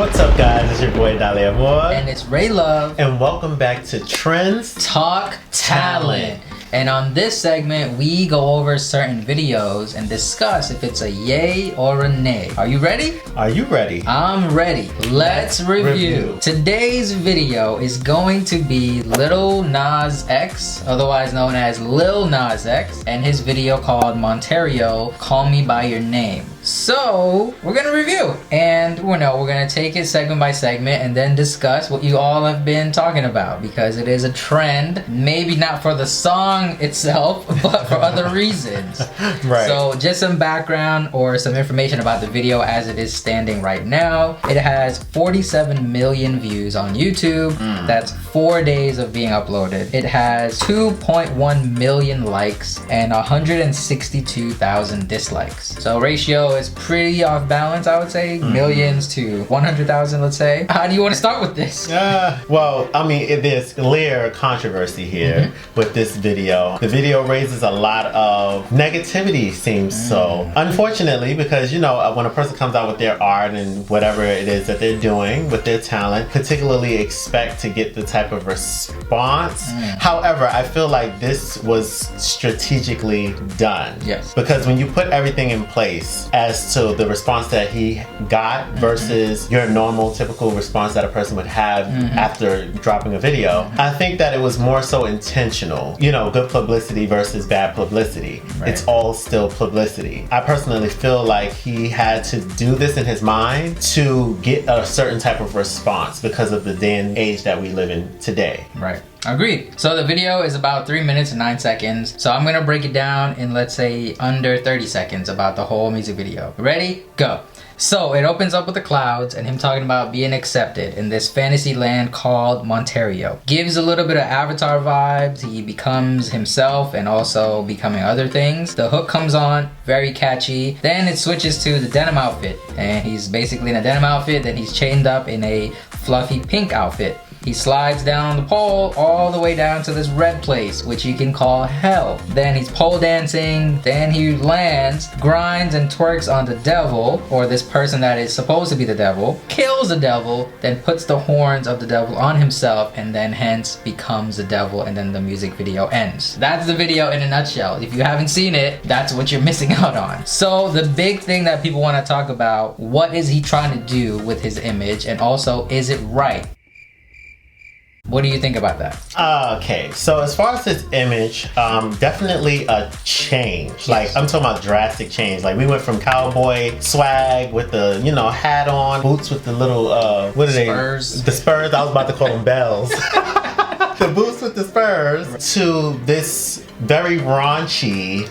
What's up, guys? It's your boy Dale Amor. And it's Ray Love. And welcome back to Trends Talk Talent. And on this segment, we go over certain videos and discuss if it's a yay or a nay. Are you ready? Are you ready? I'm ready. Let's review. Today's video is going to be Lil Nas X, otherwise known as Lil Nas X, and his video called Montero, Call Me By Your Name. So, we're gonna review, and we're gonna take it segment by segment and then discuss what you all have been talking about, because it is a trend, maybe not for the song itself, but for other reasons. Right. So, just some background or some information about the video as it is standing right now. It has 47 million views on YouTube. That's 4 days of being uploaded. It has 2.1 million likes and 162,000 dislikes. So, ratio is pretty off balance, I would say. Millions to 100,000, let's say. How do you want to start with this? Well, I mean, there's clear controversy here with this video. The video raises a lot of negativity, seems so. Unfortunately, because, you know, when a person comes out with their art and whatever it is that they're doing with their talent, particularly expect to get the type of response. However, I feel like this was strategically done. Yes. Because when you put everything in place as to the response that he got versus your normal typical response that a person would have after dropping a video, I think that it was more so intentional. You know, good publicity versus bad publicity. Right. It's all still publicity. I personally feel like he had to do this in his mind to get a certain type of response because of the day and age that we live in today. Right. Agreed. So the video is about 3 minutes and 9 seconds. So I'm gonna break it down in, let's say, under 30 seconds about the whole music video. Ready? Go. So it opens up with the clouds and him talking about being accepted in this fantasy land called Montero. Gives a little bit of Avatar vibes. He becomes himself and also becoming other things. The hook comes on, very catchy. Then it switches to the denim outfit, and he's basically in a denim outfit. Then he's chained up in a fluffy pink outfit. He slides down the pole all the way down to this red place, which you can call hell. Then he's pole dancing, then he lands, grinds and twerks on the devil, or this person that is supposed to be the devil, kills the devil, then puts the horns of the devil on himself, and then hence becomes the devil, and then the music video ends. That's the video in a nutshell. If you haven't seen it, that's what you're missing out on. So the big thing that people want to talk about, what is he trying to do with his image, and also, is it right? What do you think about that? Okay, so as far as his image, definitely a change. Yes. Like, I'm talking about drastic change. Like, we went from cowboy swag with the, you know, hat on, boots with the little, what are Spurs. they? The Spurs. I was about to call them bells. The boots with the Spurs to this very raunchy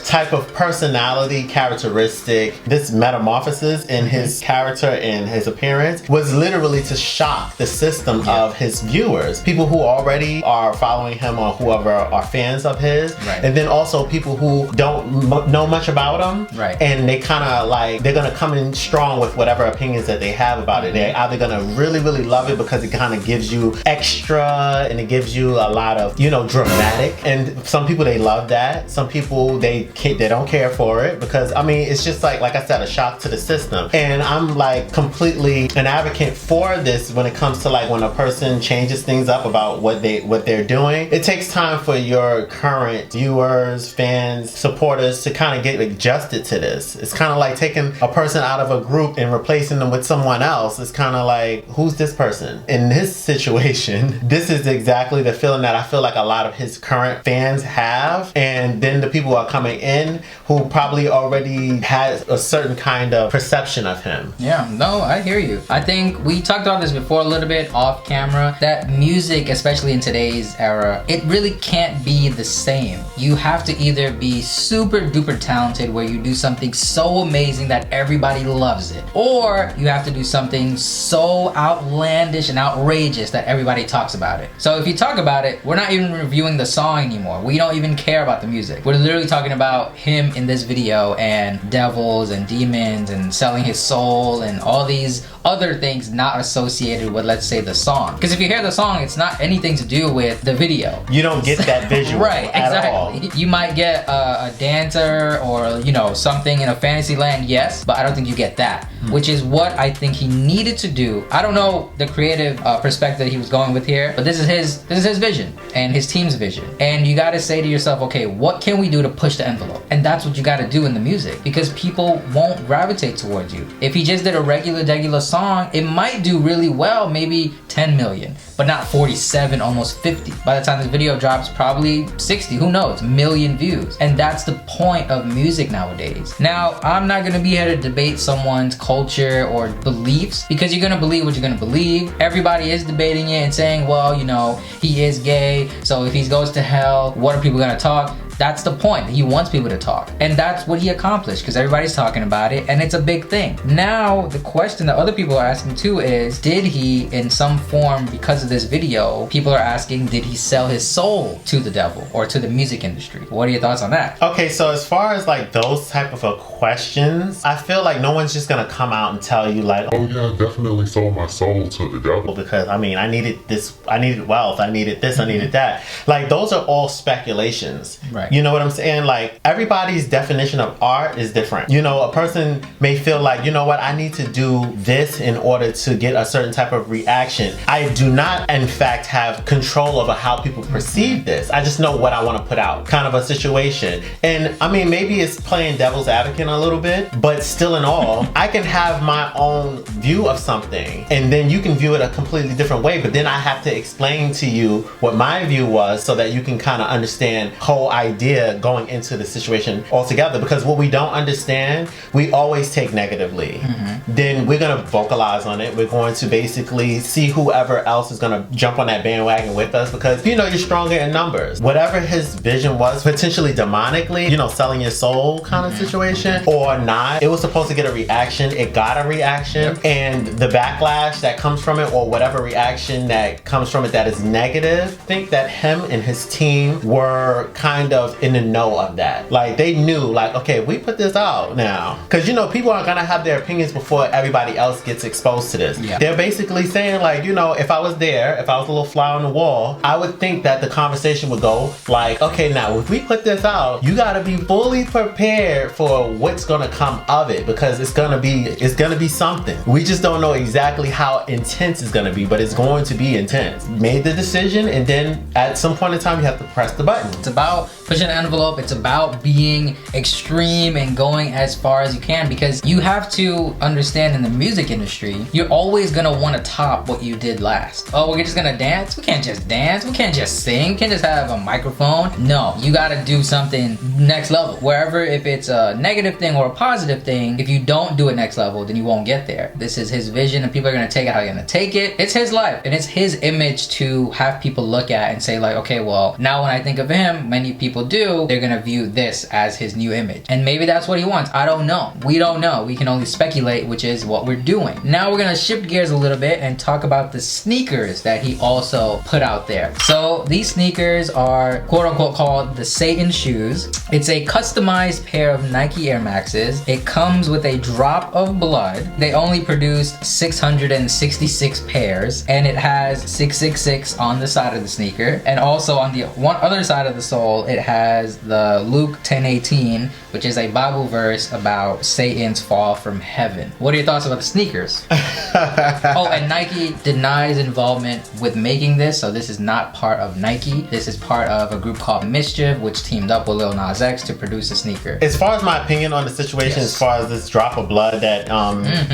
type of personality characteristic. This metamorphosis in his character and his appearance was literally to shock the system of his viewers. People who already are following him or whoever are fans of his. Right. And then also people who don't know much about him. Right. And they kind of like, they're going to come in strong with whatever opinions that they have about it. They're either going to really, really love it because it kind of gives you extra and it gives you a lot of, you know, dramatic. And some people, they love that. Some people, they don't care for it because, I mean, it's just like I said, a shock to the system. And I'm like completely an advocate for this when it comes to like when a person changes things up about what they're doing. It takes time for your current viewers, fans, supporters to kind of get adjusted to this. It's kind of like taking a person out of a group and replacing them with someone else. It's kind of like, who's this person? In this situation, this is exactly the feeling that I feel like a lot of his current fans have. And then the people who are coming in who probably already had a certain kind of perception of him. Yeah, no, I hear you. I think we talked about this before a little bit off camera, that music, especially in today's era, it really can't be the same. You have to either be super duper talented where you do something so amazing that everybody loves it, or you have to do something so outlandish and outrageous that everybody talks about it. So if you talk about it, we're not even reviewing the song anymore. We don't even care about the music. We're literally talking about him in this video and devils and demons and selling his soul and all these other things not associated with, let's say, the song. Because if you hear the song, it's not anything to do with the video. You don't get that visual right, at exactly. all. You might get a dancer or, you know, something in a fantasy land, yes, but I don't think you get that, which is what I think he needed to do. I don't know the creative perspective he was going with here, but this is his vision and his team's vision. And you got to say to yourself, okay, what can we do to push the envelope? And that's what you got to do in the music, because people won't gravitate towards you. If he just did a regular song, it might do really well, maybe 10 million, but not 47, almost 50. By the time this video drops, probably 60, who knows, million views. And that's the point of music nowadays. Now, I'm not gonna be here to debate someone's culture or beliefs, because you're gonna believe what you're gonna believe. Everybody is debating it and saying, well, you know, he is gay, so if he goes to hell, what are people gonna talk? That's the point. He wants people to talk. And that's what he accomplished, because everybody's talking about it and it's a big thing. Now, the question that other people are asking too is, did he, in some form, because of this video, people are asking, did he sell his soul to the devil or to the music industry? What are your thoughts on that? Okay, so as far as like those type of questions, I feel like no one's just gonna come out and tell you like, oh yeah, I definitely sold my soul to the devil. Because I mean, I needed this, I needed wealth, I needed this, I needed that. Like, those are all speculations. Right. You know what I'm saying? Like, everybody's definition of art is different. You know, a person may feel like, you know what, I need to do this in order to get a certain type of reaction. I do not, in fact, have control over how people perceive this. I just know what I want to put out, kind of a situation. And I mean, maybe it's playing devil's advocate a little bit, but still in all, I can have my own view of something, and then you can view it a completely different way, but then I have to explain to you what my view was so that you can kind of understand whole idea going into the situation altogether. Because what we don't understand, we always take negatively. Then we're going to vocalize on it. We're going to basically see whoever else is going to jump on that bandwagon with us, because, you know, you're stronger in numbers. Whatever his vision was, potentially demonically, you know, selling your soul kind of situation, or not, it was supposed to get a reaction. It got a reaction. And the backlash that comes from it, or whatever reaction that comes from it that is negative, I think that him and his team were kind of in the know of that. Like, they knew, like, okay, we put this out now, because, you know, people are gonna have their opinions before everybody else gets exposed to this. They're basically saying, like, you know, if I was there, if I was a little fly on the wall, I would think that the conversation would go like, okay, now if we put this out, you gotta be fully prepared for what's gonna come of it, because it's gonna be something. We just don't know exactly how intense it's gonna be, but it's going to be intense. Made the decision, and then at some point in time, you have to press the button. It's about pushing the envelope. It's about being extreme and going as far as you can, because you have to understand, in the music industry, you're always gonna want to top what you did last. Oh, we're just gonna dance? We can't just dance. We can't just sing. We can't just have a microphone. No, you gotta do something next level. Wherever, if it's a negative thing or a positive thing, if you don't do it next level, then you won't get there. This is his vision, and people are gonna take it how they're gonna take it. It's his life, and it's his image to have people look at and say like, okay, well, now when I think of him, many people do, they're gonna view this as his new image. And maybe that's what he wants. I don't know. We don't know. We can only speculate, which is what we're doing. Now we're gonna shift gears a little bit and talk about the sneakers that he also put out there. So these sneakers are quote unquote called the Satan shoes. It's a customized pair of Nike Air Maxes. It comes with a drop of blood. They only produced 666 pairs, and it has 666 on the side of the sneaker, and also on the one other side of the sole it has the Luke 10:18, which is a Bible verse about Satan's fall from heaven. What are your thoughts about the sneakers? Oh, and Nike denies involvement with making this, so this is not part of Nike. This is part of a group called Mischief, which teamed up with Lil Nas X to produce a sneaker. As far as my opinion on the situation, as far as this drop of blood that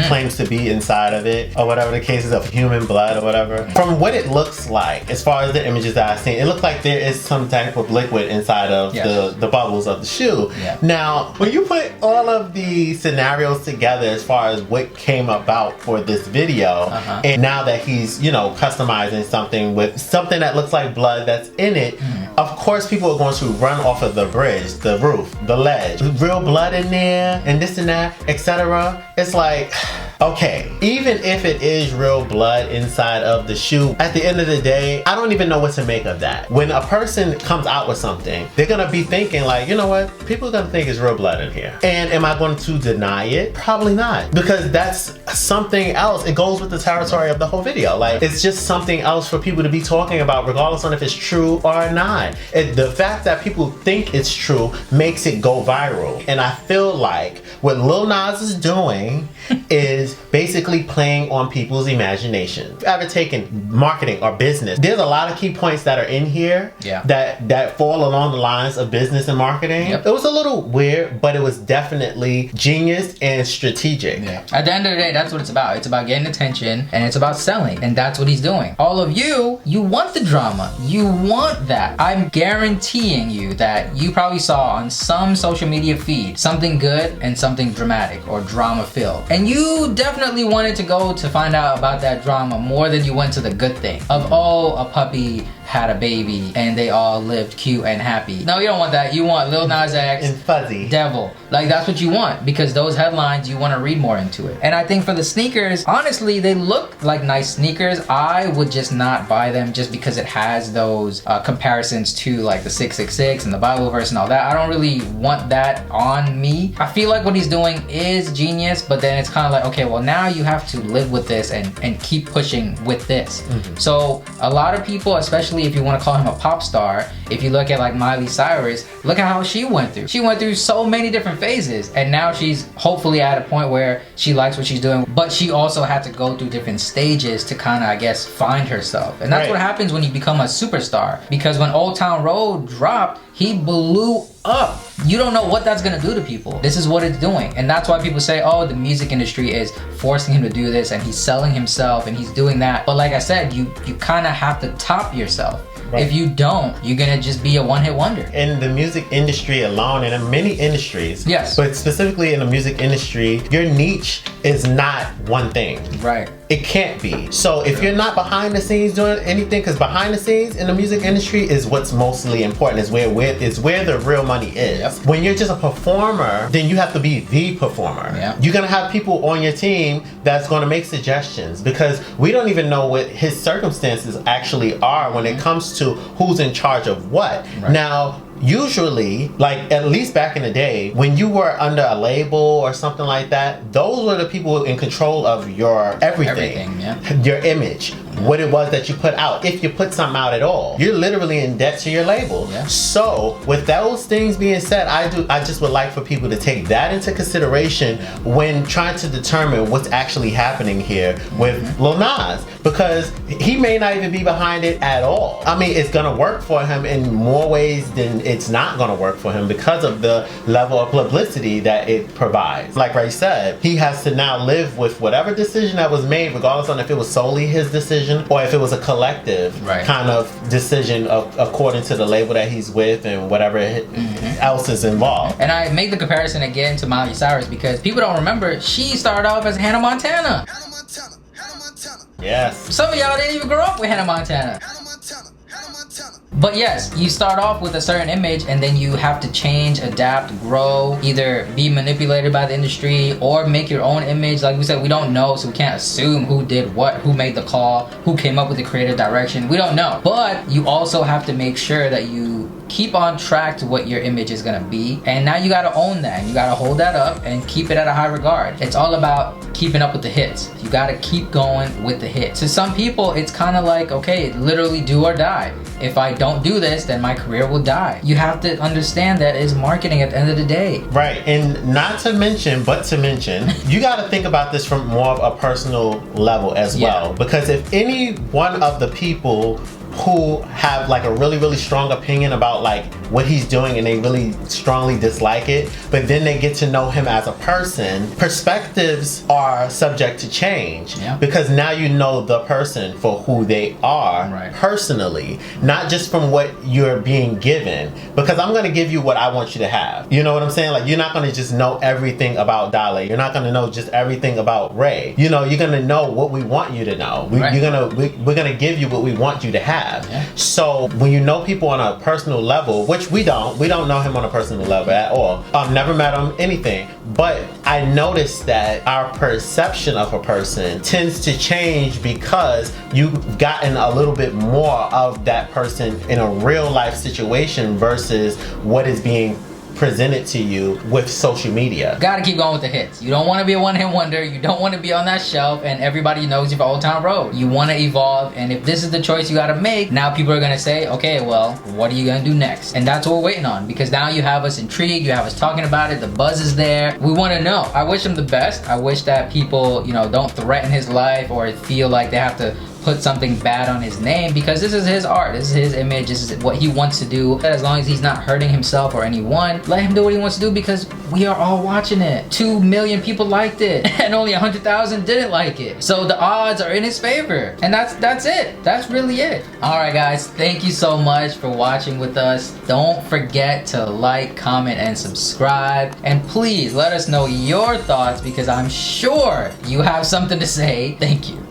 claims to be inside of it, or whatever the case is, of human blood or whatever, from what it looks like, as far as the images that I've seen, it looks like there is some type of liquid inside of the bubbles of the shoe. Now, when you put all of the scenarios together as far as what came about for this video, and now that he's, you know, customizing something with something that looks like blood that's in it, of course people are going to run off of the bridge, the roof, the ledge. Real blood in there, and this and that, etc. It's like, okay, even if it is real blood inside of the shoe, at the end of the day, I don't even know what to make of that. When a person comes out with something, they're gonna be thinking like, you know what, people are gonna think it's real blood in here. And am I going to deny it? Probably not, because that's something else. It goes with the territory of the whole video. Like, it's just something else for people to be talking about, regardless on if it's true or not. The fact that people think it's true makes it go viral. And I feel like what Lil Nas is doing is basically playing on people's imagination. If you've ever taken marketing or business, there's a lot of key points that are in here that fall along the lines of business and marketing. It was a little weird, but it was definitely genius and strategic. At the end of the day, that's what it's about. It's about getting attention and it's about selling, and that's what he's doing. All of you want the drama. You want that. I'm guaranteeing you that you probably saw on some social media feed something good and something dramatic or drama filled, and you definitely wanted to go to find out about that drama more than you went to the good thing of, oh, a puppy had a baby and they all lived cute and happy. No, you don't want that. You want Lil Nas X and fuzzy devil. Like, that's what you want, because those headlines, you want to read more into it. And I think for the sneakers, honestly, they look like nice sneakers. I would just not buy them just because it has those comparisons to like the 666 and the Bible verse and all that. I don't really want that on me. I feel like what he's doing is genius, but then it's kind of like, okay, well, now you have to live with this and keep pushing with this. So a lot of people, especially if you want to call him a pop star, if you look at like Miley Cyrus, look at how she went through. She went through so many different phases, and now she's hopefully at a point where she likes what she's doing, but she also had to go through different stages to kind of, I guess, find herself. And that's what happens when you become a superstar, because when Old Town Road dropped, he blew up. You don't know what that's gonna do to people. This is what it's doing. And that's why people say, oh, the music industry is forcing him to do this and he's selling himself and he's doing that. But like I said, you kind of have to top yourself. If you don't, you're gonna just be a one-hit wonder. In the music industry alone, and in many industries, but specifically in the music industry, your niche is not one thing. It can't be. So if you're not behind the scenes doing anything, because behind the scenes in the music industry is what's mostly important, is where the real money is. When you're just a performer, then you have to be the performer. You're gonna have people on your team that's gonna make suggestions, because we don't even know what his circumstances actually are when it comes to who's in charge of what. Now, usually, like at least back in the day, when you were under a label or something like that, those were the people in control of your everything, your image, what it was that you put out. If you put something out at all, you're literally in debt to your label. So with those things being said, I just would like for people to take that into consideration when trying to determine what's actually happening here with Lil Nas, because he may not even be behind it at all. I mean, it's gonna work for him in more ways than it's not gonna work for him because of the level of publicity that it provides. Like Ray said, he has to now live with whatever decision that was made, regardless on if it was solely his decision or if it was a collective kind of decision according to the label that he's with and whatever else is involved. And I make the comparison again to Miley Cyrus because people don't remember, she started off as Hannah Montana. Yes. Some of y'all didn't even grow up with Hannah Montana. But yes, you start off with a certain image and then you have to change, adapt, grow, either be manipulated by the industry or make your own image. Like we said, we don't know, so we can't assume who did what, who made the call, who came up with the creative direction. We don't know. But you also have to make sure that you keep on track to what your image is gonna be. And now you gotta own that. You gotta hold that up and keep it at a high regard. It's all about keeping up with the hits. You gotta keep going with the hits. To some people, it's kind of like, okay, literally do or die. If I don't do this, then my career will die. You have to understand that it's marketing at the end of the day. Right, and not to mention, but to mention, you gotta think about this from more of a personal level as well. Because if any one of the people who have like a really strong opinion about like what he's doing and they really strongly dislike it, but then they get to know him as a person, perspectives are subject to change because now you know the person for who they are personally, not just from what you're being given, because I'm going to give you what I want you to have. You know what I'm saying? Like, you're not going to just know everything about Dale. You're not going to know just everything about Ray. You know, you're going to know what we want you to know. We're going to give you what we want you to have. So when you know people on a personal level, which we don't know him on a personal level at all. Never met him, anything. But I noticed that our perception of a person tends to change because you've gotten a little bit more of that person in a real life situation versus what is being presented to you with social media. Gotta keep going with the hits. You don't want to be a one-hit wonder. You don't want to be on that shelf and everybody knows you for Old Town Road. You want to evolve, and if this is the choice you gotta make, now people are gonna say, okay, well, what are you gonna do next? And that's what we're waiting on, because now you have us intrigued, you have us talking about it, the buzz is there. We want to know. I wish him the best. I wish that people, you know, don't threaten his life or feel like they have to put something bad on his name, because this is his art, this is his image, this is what he wants to do. As long as he's not hurting himself or anyone, let him do what he wants to do, because we are all watching it. 2 million people liked it and only 100,000 didn't like it, so the odds are in his favor, and that's it. That's really it. All right guys, thank you so much for watching with us. Don't forget to like, comment, and subscribe, and please let us know your thoughts, because I'm sure you have something to say. Thank you.